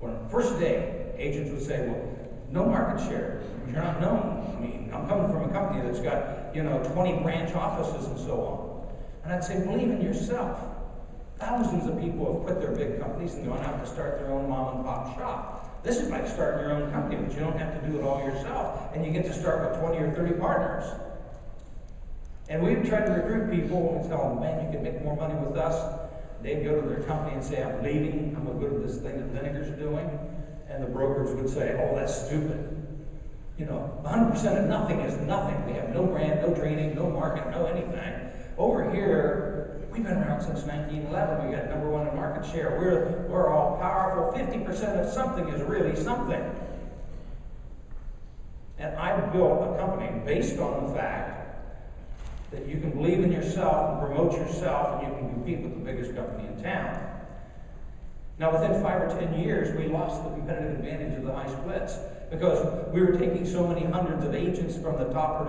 When the first day, agents would say, well, no market share. You're not known. I mean, I'm coming from a company that's got, 20 branch offices and so on. And I'd say, believe in yourself. Thousands of people have quit their big companies and gone out to start their own mom and pop shop. This is like starting your own company, but you don't have to do it all yourself. And you get to start with 20 or 30 partners. And we'd try to recruit people and tell them, man, you can make more money with us. They'd go to their company and say, I'm leaving. I'm going to go to this thing that Liniger's doing. And the brokers would say, oh, that's stupid. 100% of nothing is nothing. We have no brand, no training, no market, no anything. Over here, we've been around since 1911. We got #1 in market share. We're all powerful. 50% of something is really something. And I built a company based on the fact that you can believe in yourself and promote yourself, and you can compete with the biggest company in town. Now, within 5 or 10 years, we lost the competitive advantage of the high splits because we were taking so many hundreds of agents from the top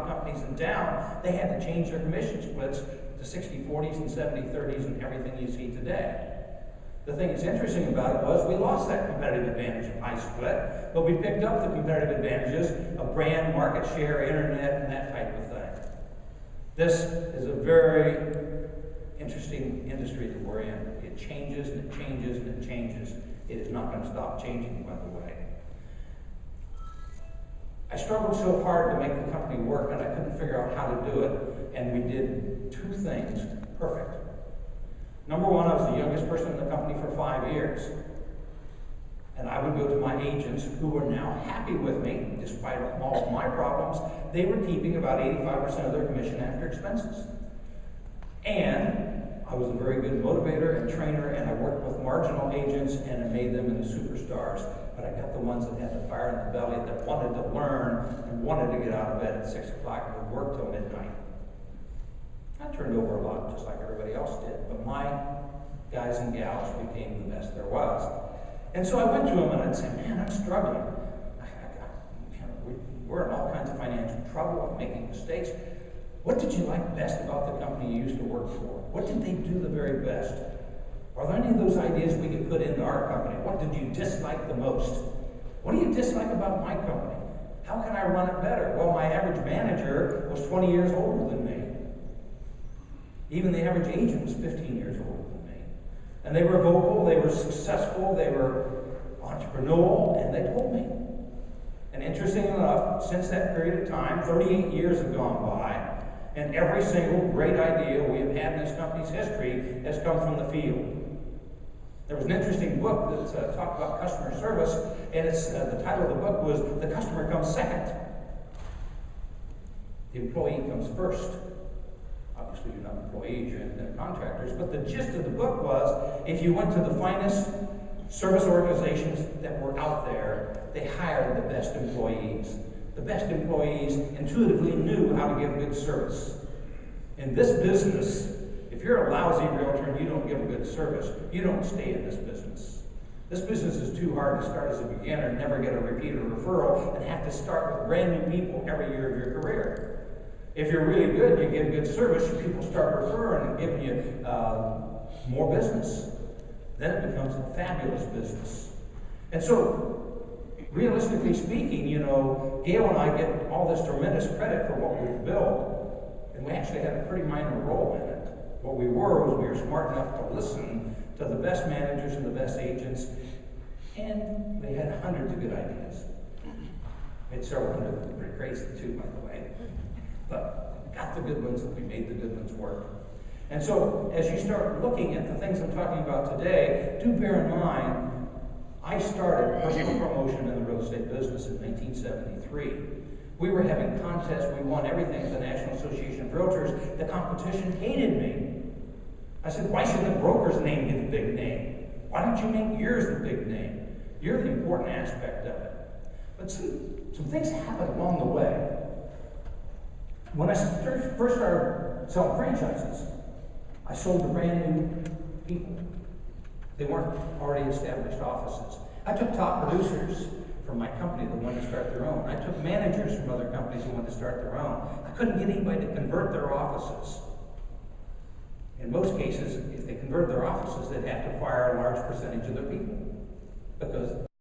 companies in town, they had to change their commission splits to 60-40s and 70-30s and everything you see today. The thing that's interesting about it was we lost that competitive advantage of high split, but we picked up the competitive advantages of brand, market share, internet, and that type of thing. This is a very interesting industry that we're in. It changes and it changes and it changes. It is not going to stop changing, by the way. I struggled so hard to make the company work, and I couldn't figure out how to do it. And we did 2 things perfect. Number 1, I was the youngest person in the company for 5 years. And I would go to my agents who were now happy with me, despite all of my problems. They were keeping about 85% of their commission after expenses. And I was a very good motivator and trainer, and I worked with marginal agents and I made them into superstars. But I got the ones that had the fire in the belly, that wanted to learn and wanted to get out of bed at 6 o'clock and would work till midnight. I turned over a lot, just like everybody else did, but my guys and gals became the best there was. And so I went to them and I'd say, man, I'm struggling. We're in all kinds of financial trouble. I'm making mistakes. What did you like best about the company you used to work for? What did they do the very best? Are there any of those ideas we could put into our company? What did you dislike the most? What do you dislike about my company? How can I run it better? Well, my average manager was 20 years older than me. Even the average agent was 15 years older than me. And they were vocal, they were successful, they were entrepreneurial, and they told me. And interestingly enough, since that period of time, 38 years have gone by, and every single great idea we have had in this company's history has come from the field. There was an interesting book that talked about customer service, and the title of the book was "The Customer Comes Second. The Employee Comes First." Obviously, you're not employees, you're independent contractors, but the gist of the book was, if you went to the finest service organizations that were out there, they hired the best employees. The best employees intuitively knew how to give good service. In this business, if you're a lousy realtor and you don't give a good service, you don't stay in this business. This business is too hard to start as a beginner, never get a repeat or referral, and have to start with brand new people every year of your career. If you're really good, you give good service, people start referring and giving you more business. Then it becomes a fabulous business. And so, realistically speaking, Gail and I get all this tremendous credit for what we've built, and we actually had a pretty minor role in it. What we were smart enough to listen to the best managers and the best agents, and they had hundreds of good ideas. We had several hundred that were pretty crazy too, by the way. But we got the good ones and we made the good ones work. And so, as you start looking at the things I'm talking about today, do bear in mind, I started personal promotion in the real estate business in 1973. We were having contests, we won everything at the National Association of Realtors. The competition hated me. I said, why should the broker's name be the big name? Why don't you make yours the big name? You're the important aspect of it. But some things happened along the way. When I first started selling franchises, I sold to brand new people. They weren't already established offices. I took top producers from my company that wanted to start their own. I took managers from other companies who wanted to start their own. I couldn't get anybody to convert their offices. In most cases, if they converted their offices, they'd have to fire a large percentage of their people.